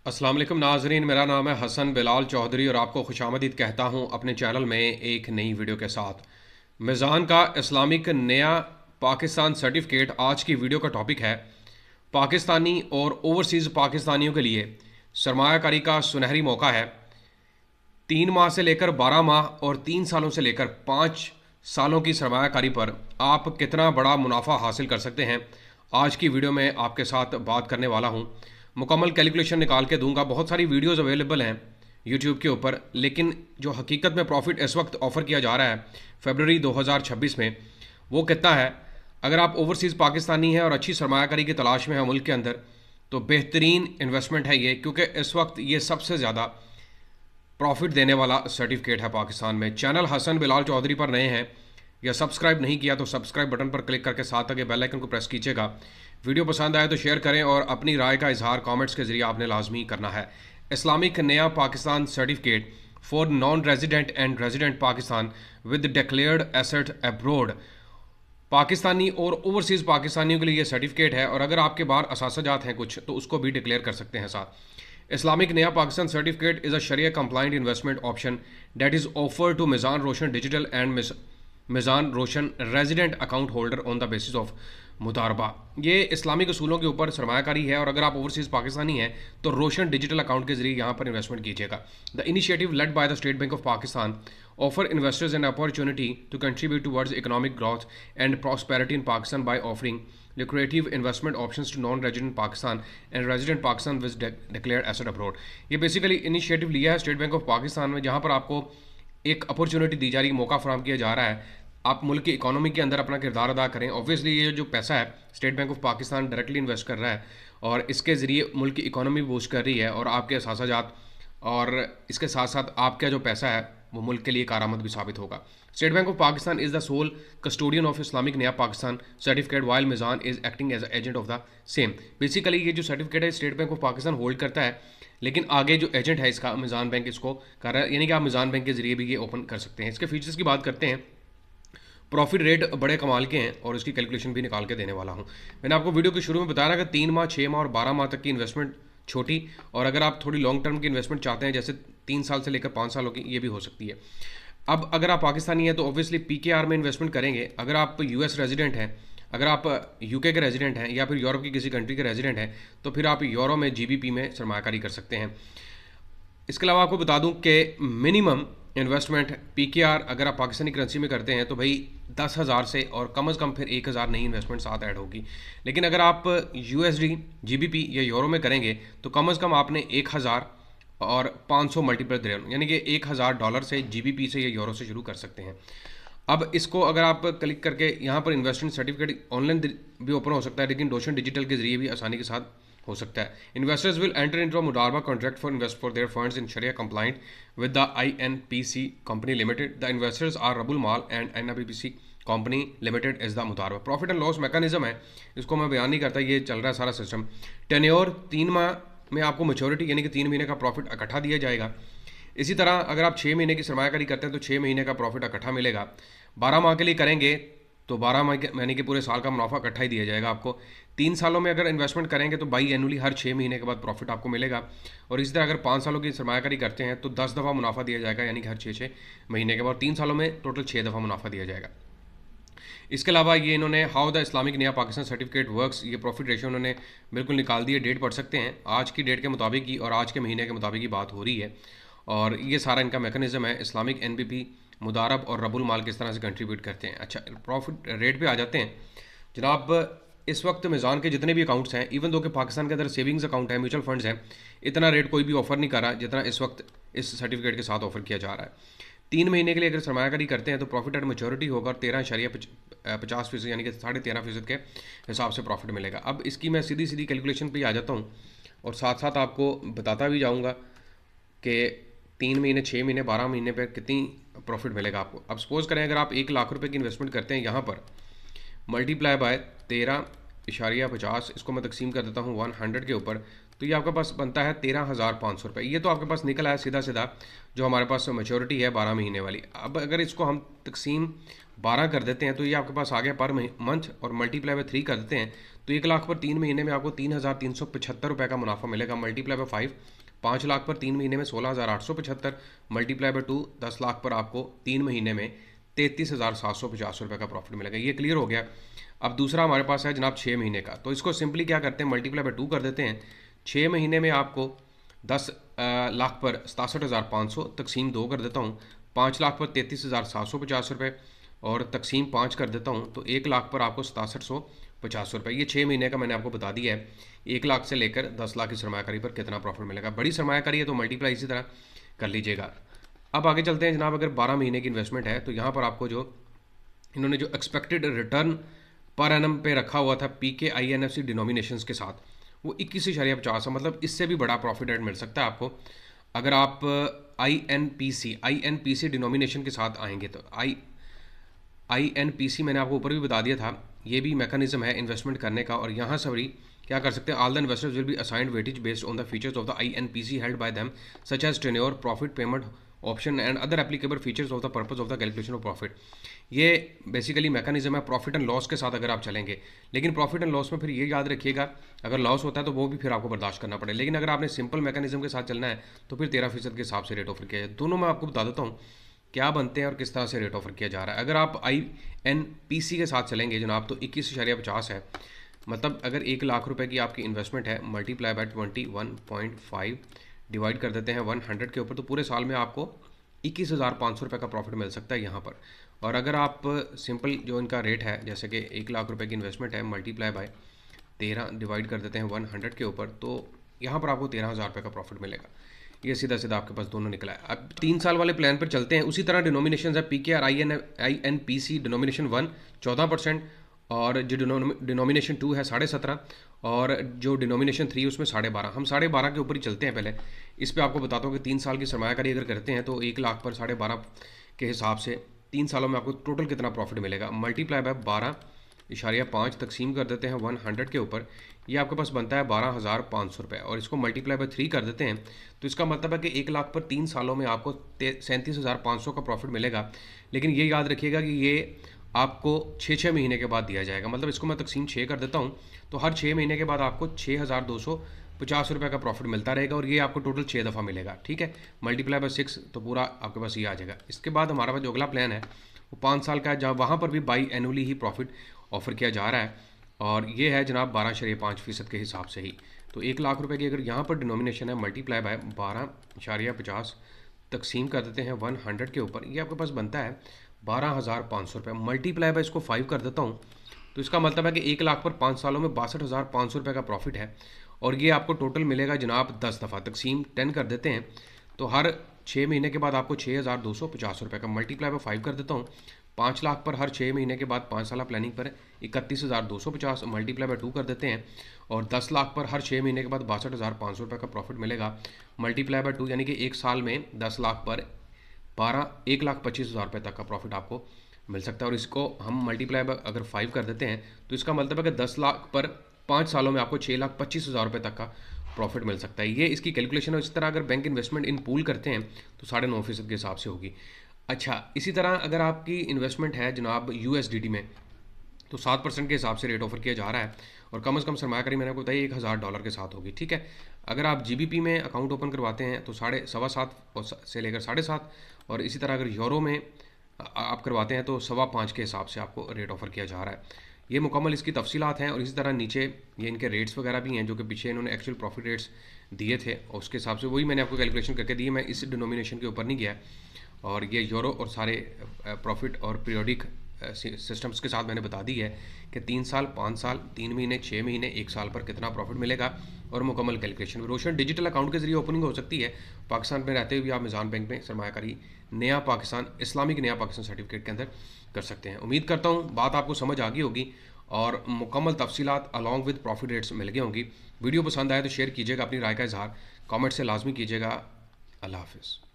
अस्सलाम वालेकुम नाजरीन, मेरा नाम है हसन बिलाल चौधरी और आपको खुशामदीद कहता हूँ अपने चैनल में एक नई वीडियो के साथ। मिज़ान का इस्लामिक नया पाकिस्तान सर्टिफिकेट आज की वीडियो का टॉपिक है। पाकिस्तानी और ओवरसीज़ पाकिस्तानियों के लिए सरमायाकारी का सुनहरी मौका है। 3 माह से लेकर 12 माह और 3 सालों से लेकर 5 सालों की सरमायाकारी पर आप कितना बड़ा मुनाफा हासिल कर सकते हैं, आज की वीडियो में आपके साथ बात करने वाला हूं। मुकम्मल कैलकुलेशन निकाल के दूंगा। बहुत सारी वीडियोस अवेलेबल हैं यूट्यूब के ऊपर, लेकिन जो हकीकत में प्रॉफिट इस वक्त ऑफर किया जा रहा है फरवरी 2026 में, वो कितना है। अगर आप ओवरसीज़ पाकिस्तानी हैं और अच्छी सरमायाकारी की तलाश में हैं मुल्क के अंदर, तो बेहतरीन इन्वेस्टमेंट है ये, क्योंकि इस वक्त ये सबसे ज़्यादा प्रॉफिट देने वाला सर्टिफिकेट है पाकिस्तान में। चैनल हसन बिलाल चौधरी पर नए हैं या सब्सक्राइब नहीं किया तो सब्सक्राइब बटन पर क्लिक करके साथ आगे बेल आइकन को प्रेस कीजिएगा। वीडियो पसंद आए तो शेयर करें और अपनी राय का इजहार कमेंट्स के जरिए आपने लाजमी करना है। Islamic Naya Pakistan certificate for non resident and resident Pakistan with declared asset abroad. Pakistani और ओवरसीज़ पाकिस्तानियों के लिए ये सर्टिफिकेट है, और अगर आपके बाहर असासजात हैं कुछ तो उसको भी डिक्लेयर कर सकते हैं साथ। Islamic Naya Pakistan certificate is a sharia compliant investment option that is offer to Meezan Roshan digital and Meezan Roshan resident account holder on the basis of mudaraba. ये इस्लामिक असूलों के ऊपर सरमायाकारी है, और अगर आप ओवरसीज़ पाकिस्तानी हैं तो रोशन डिजिटल अकाउंट के जरिए यहाँ पर इन्वेस्टमेंट कीजिएगा। The initiative led by the state bank of Pakistan offer investors an opportunity to contribute towards economic growth and prosperity in Pakistan by offering lucrative investment options to non-resident Pakistan and resident Pakistan with declared asset abroad। ये basically initiative लिया है state bank of Pakistan में, जहाँ पर आपको एक opportunity दी जा रही है, मौका फराहम किया जा रहा है, आप मुल्क की इकोनॉमी के अंदर अपना किरदार अदा करें। ऑब्वियसली ये जो पैसा है state bank of Pakistan directly invest कर रहा है, और इसके ज़रिए मुल्क की इकोनॉमी बूस्ट कर रही है, और आपके सासाजात और इसके साथ साथ आपका जो पैसा है वो मुल्क के लिए कारआमद भी साबित होगा। State bank of Pakistan is the sole custodian of Islamic Naya Pakistan certificate while Meezan is acting as agent of the same. Basically ये जो सर्टिफिकेट है state bank of Pakistan hold करता है, लेकिन आगे जो एजेंट है इसका मिज़ान बैंक इसको कर रहा है, यानी कि आप मिज़ान बैंक के जरिए भी ये ओपन कर सकते हैं। इसके फीचर्स की बात करते हैं। प्रॉफिट रेट बड़े कमाल के हैं और इसकी कैलकुलेशन भी निकाल के देने वाला हूँ। मैंने आपको वीडियो के शुरू में बताया ना कि 3 माह, 6 माह और 12 माह तक की इन्वेस्टमेंट छोटी, और अगर आप थोड़ी लॉन्ग टर्म की इन्वेस्टमेंट चाहते हैं जैसे 3 साल से लेकर 5 सालों की, ये भी हो सकती है। अब अगर आप पाकिस्तानी हैं तो ऑब्वियसली पीकेआर में इन्वेस्टमेंट करेंगे। अगर आप यूएस रेजिडेंट हैं, अगर आप यूके के रेजिडेंट हैं, या फिर यूरोप की किसी कंट्री के रेजिडेंट हैं, तो फिर आप यूरो में जीबीपी में सरमायाकारी कर सकते हैं। इसके अलावा आपको बता दूं कि मिनिमम इन्वेस्टमेंट पीकेआर अगर आप पाकिस्तानी करेंसी में करते हैं तो भाई 10,000 से, और कम से कम फिर 1,000 नई इन्वेस्टमेंट साथ ऐड होगी। लेकिन अगर आप यूएसडी, जीबीपी या यूरो में करेंगे तो कम से कम आपने 1,000 और 500 मल्टीपल दिरहम, यानी कि $1,000 से जीबीपी से या यूरो से शुरू कर सकते हैं। अब इसको अगर आप क्लिक करके यहाँ पर इन्वेस्टमेंट सर्टिफिकेट ऑनलाइन भी ओपन हो सकता है, लेकिन रोशन डिजिटल के जरिए भी आसानी के साथ हो सकता है। Investors will enter into a mudaraba contract for invest for their funds in sharia compliant with the INPC company limited. The investors are रबुल माल and NIPC company limited is the mudaraba. Profit and loss mechanism है, इसको मैं बयान नहीं करता, ये चल रहा है सारा सिस्टम। टेन्योर 3 माह में आपको मैच्योरिटी यानी कि 3 महीने का प्रॉफिट इकट्ठा दिया जाएगा। इसी तरह अगर आप 6 महीने की सरमायाकारी करते हैं तो 6 महीने का प्रॉफिट इकट्ठा मिलेगा। 12 माह के लिए करेंगे तो 12 महीने के पूरे साल का मुनाफा इकट्ठा ही दिया जाएगा आपको। 3 सालों में अगर इन्वेस्टमेंट करेंगे तो बाई एनुअली हर 6 महीने के बाद प्रॉफिट आपको मिलेगा। और इसी तरह अगर 5 सालों की सरमायाकारी करते हैं तो 10 दफ़ा मुनाफा दिया जाएगा, यानी कि हर 6 महीने के बाद। 3 सालों में टोटल 6 दफ़ा मुनाफा दिया जाएगा। इसके अलावा ये इन्होंने how the Islamic Naya Pakistan certificate works, ये प्रॉफिट रेशियो उन्होंने बिल्कुल निकाल दी है। डेट पढ़ सकते हैं, आज की डेट के मुताबिक ही और आज के महीने के मुताबिक ही बात हो रही है, और ये सारा इनका मैकेनिज्म है। इस्लामिक NBP मुदारब और रबुल माल किस तरह से कंट्रीब्यूट करते हैं। अच्छा, प्रॉफिट रेट पे आ जाते हैं जनाब। इस वक्त मिज़ान के जितने भी अकाउंट्स हैं, इवन दो कि पाकिस्तान के अंदर सेविंग्स अकाउंट है, म्यूचुअल फंड्स हैं, इतना रेट कोई भी ऑफर नहीं कर रहा जितना इस वक्त इस सर्टिफिकेट के साथ ऑफर किया जा रहा है। 3 महीने के लिए अगर सरमायाकारी करते हैं तो प्रॉफिट एट मैच्योरिटी होगा 13.50% यानी कि 13.5% के हिसाब से प्रॉफिट मिलेगा। अब इसकी मैं सीधी सीधी कैलकुलेशन पे आ जाता हूँ और साथ साथ आपको बताता भी जाऊँगा कि 3 महीने, 6 महीने, 12 महीने पर कितनी प्रॉफिट मिलेगा आपको। अब सपोज़ करें अगर आप 1 लाख रुपये की इन्वेस्टमेंट करते हैं, यहाँ पर मल्टीप्लाई बाय 13.50, इसको मैं तकसीम कर देता हूँ 100 के ऊपर, तो ये आपके पास बनता है 13,500 रुपये। ये तो आपके पास निकल आया सीधा सीधा जो हमारे पास मैच्योरिटी है 12 महीने वाली। अब अगर इसको हम तकसीम 12 कर देते हैं तो ये आपके पास आ गया पर मंथ, और मल्टीप्लाई बाय 3 कर देते हैं तो 1 लाख पर 3 महीने में आपको 3,375 रुपये का मुनाफा मिलेगा। मल्टीप्लाई बाय 5, 5 लाख पर 3 महीने में 16,875, मल्टीप्लाई बाय 2, 10 लाख पर आपको 3 महीने में 33,750 रुपये का प्रॉफिट मिलेगा। ये क्लियर हो गया। अब दूसरा हमारे पास है जनाब 6 महीने का, तो इसको सिंपली क्या करते हैं, मल्टीप्लाई बाय 2 कर देते हैं। 6 महीने में आपको 10 लाख पर 67,500 तकसीम 2 कर देता हूँ, 5 लाख पर 33,750 रुपये और तकसीम 5 कर देता हूँ तो 1 लाख पर आपको 6750 रुपये। ये 6 महीने का मैंने आपको बता दिया है। 1 लाख से लेकर 10 लाख की सरमायाकारी पर कितना प्रॉफिट मिलेगा। बड़ी सरमायाकारी है तो मल्टीप्लाई इसी तरह कर लीजिएगा। अब आगे चलते हैं जनाब। अगर 12 महीने की इन्वेस्टमेंट है तो यहाँ पर आपको जो इन्होंने जो एक्सपेक्टेड रिटर्न पर एनम पे रखा हुआ था PKINFC डिनोमिनेशंस के साथ, वो 21.50 है। मतलब इससे भी बड़ा प्रॉफिट रेट मिल सकता है आपको अगर आप INPC डिनोमिनेशन के साथ आएंगे। तो INPC मैंने आपको ऊपर भी बता दिया था, ये भी मैकेनिज्म है इन्वेस्टमेंट करने का। और यहाँ से भी क्या कर सकते हैं, all the investors will be assigned weightage based on the features of the INPC held by them such as tenure, profit payment option and other applicable features of the purpose of the calculation of profit. ये basically mechanism है profit and loss के साथ अगर आप चलेंगे। लेकिन profit and loss में फिर ये याद रखिएगा, अगर लॉस होता है तो वो भी फिर आपको बर्दाश्त करना पड़ेगा। लेकिन अगर आपने सिंपल मैकेनिज्म के साथ चलना है तो फिर 13% के हिसाब से रेट ऑफर किया जाए। दोनों मैं आपको बता देता हूँ क्या बनते हैं और किस तरह से रेट ऑफर किया जा रहा है। अगर आप INPC के साथ चलेंगे जनाब तो 21.50 है। मतलब अगर 1 लाख रुपए की आपकी इन्वेस्टमेंट है, मल्टीप्लाई बाय 21.5 डिवाइड कर देते हैं 100 के ऊपर, तो पूरे साल में आपको 21,500 रुपये का प्रॉफिट मिल सकता है यहाँ पर। और अगर आप सिंपल जो इनका रेट है, जैसे कि 1 लाख रुपए की इन्वेस्टमेंट है, मल्टीप्लाई बाय 13 डिवाइड कर देते हैं 100 के ऊपर, तो यहाँ पर आपको 13,000 रुपये का प्रॉफिट मिलेगा। ये सीधा सीधा आपके पास दोनों निकला है। अब 3 साल वाले प्लान पर चलते हैं। उसी तरह डिनोमिनेशन है PKR INPC डिनोमिनेशन 1 14%, और जो डिनोमिनेशन 2 है 17.5%, और जो डिनोमिनेशन 3 उसमें 12.5%। हम 12.5 के ऊपर ही चलते हैं पहले। इस पर आपको बताता हूँ कि 3 साल की सरमायाकारी अगर करते हैं तो 1 लाख पर 12.5 के हिसाब से 3 सालों में आपको टोटल कितना प्रॉफिट मिलेगा। मल्टीप्लाई बाय 12.5 तकसीम कर देते हैं 100 के ऊपर, ये आपके पास बनता है 12,500 रुपये। और इसको मल्टीप्लाई बाय 3 कर देते हैं तो इसका मतलब है कि 1 लाख पर 3 सालों में आपको 37,500 का प्रॉफिट मिलेगा। लेकिन ये याद रखिएगा कि ये आपको 6 महीने के बाद दिया जाएगा। मतलब इसको मैं तकसीम 6 कर देता हूँ तो हर 6 महीने के बाद आपको 6,250 रुपये का प्रॉफिट मिलता रहेगा, और ये आपको टोटल 6 दफ़ा मिलेगा। ठीक है, मल्टीप्लाई बाय 6 तो पूरा आपके पास ये आ जाएगा। इसके बाद हमारा पास जो अगला प्लान है वो 5 साल का है, जहाँ वहाँ पर भी by annually he profit offer किया जा रहा है, और ये है जनाब 12.5% के हिसाब से ही। तो 1 लाख रुपए की अगर यहाँ पर डिनोमिनेशन है, मल्टीप्लाई बाय 12.50 तकसीम कर देते हैं 100 के ऊपर, ये आपके पास बनता है 12,500 रुपये। मल्टीप्लाई बाय इसको 5 कर देता हूँ तो इसका मतलब है कि 1 लाख पर 5 सालों में 62,500 रुपये का प्रॉफिट है, और ये आपको टोटल मिलेगा जनाब 10 दफ़ा। तकसीम 10 कर देते हैं तो हर 6 महीने के बाद आपको 6,250 रुपये का। मल्टीप्लाई बाय 5 कर देता हूँ, 5 लाख पर हर 6 महीने के बाद 5 साल प्लानिंग पर 31,250 मल्टीप्लाई बाय 2 कर देते हैं, और 10 लाख पर हर 6 महीने के बाद 62,500 रुपये का प्रॉफिट मिलेगा। मल्टीप्लाई बाय 2 यानी कि 1 साल में 10 लाख पर 1,25,000 रुपये तक का प्रॉफिट आपको मिल सकता है। और इसको हम मल्टीप्लाई बाय अगर 5 कर देते हैं तो इसका मतलब है कि 10 लाख पर 5 सालों में आपको 6,25,000 रुपये तक का प्रॉफिट मिल सकता है। ये इसकी कैलकुलेशन है। इस तरह अगर बैंक इन्वेस्टमेंट इन पूल करते हैं तो 9.5% के हिसाब से होगी। अच्छा, इसी तरह अगर आपकी इन्वेस्टमेंट है जनाब USDT में तो 7% के हिसाब से रेट ऑफर किया जा रहा है, और कम से कम सरमायाकारी मैंने आपको बताई $1,000 के साथ होगी। ठीक है, अगर आप GBP में अकाउंट ओपन करवाते हैं तो 7.5 से लेकर 7.5, और इसी तरह अगर यूरो में आप करवाते हैं तो 5.25 के हिसाब से आपको रेट ऑफर किया जा रहा है। ये मुकम्मल इसकी तफसीलात हैं, और इसी तरह नीचे ये इनके रेट्स वगैरह भी हैं जो कि पीछे इन्होंने एक्चुअल प्रॉफिट रेट्स दिए थे, और उसके हिसाब से वही मैंने आपको कैलकुलेशन करके दी है। मैं इस डिनोमिनेशन के ऊपर नहीं गया, और ये यूरो और सारे प्रॉफिट और पीरियोडिक सिस्टम्स के साथ मैंने बता दी है कि 3 साल, 5 साल, 3 महीने, 6 महीने, 1 साल पर कितना प्रॉफिट मिलेगा, और मुकम्मल कैलकुलेशन। रोशन डिजिटल अकाउंट के जरिए ओपनिंग हो सकती है। पाकिस्तान में रहते हुए आप निज़ाम बैंक में सरमायाकारी नया पाकिस्तान इस्लामिक नया पाकिस्तान सर्टिफिकेट के अंदर कर सकते हैं। उम्मीद करता हूँ बात आपको समझ आ गई होगी, और मुकम्मल तफसीलात अलॉन्ग विद प्रॉफिट रेट्स मिल गई होंगी। वीडियो पसंद आए तो शेयर कीजिएगा, अपनी राय का इजहार कमेंट से लाजमी कीजिएगा। अल्लाह हाफिज़।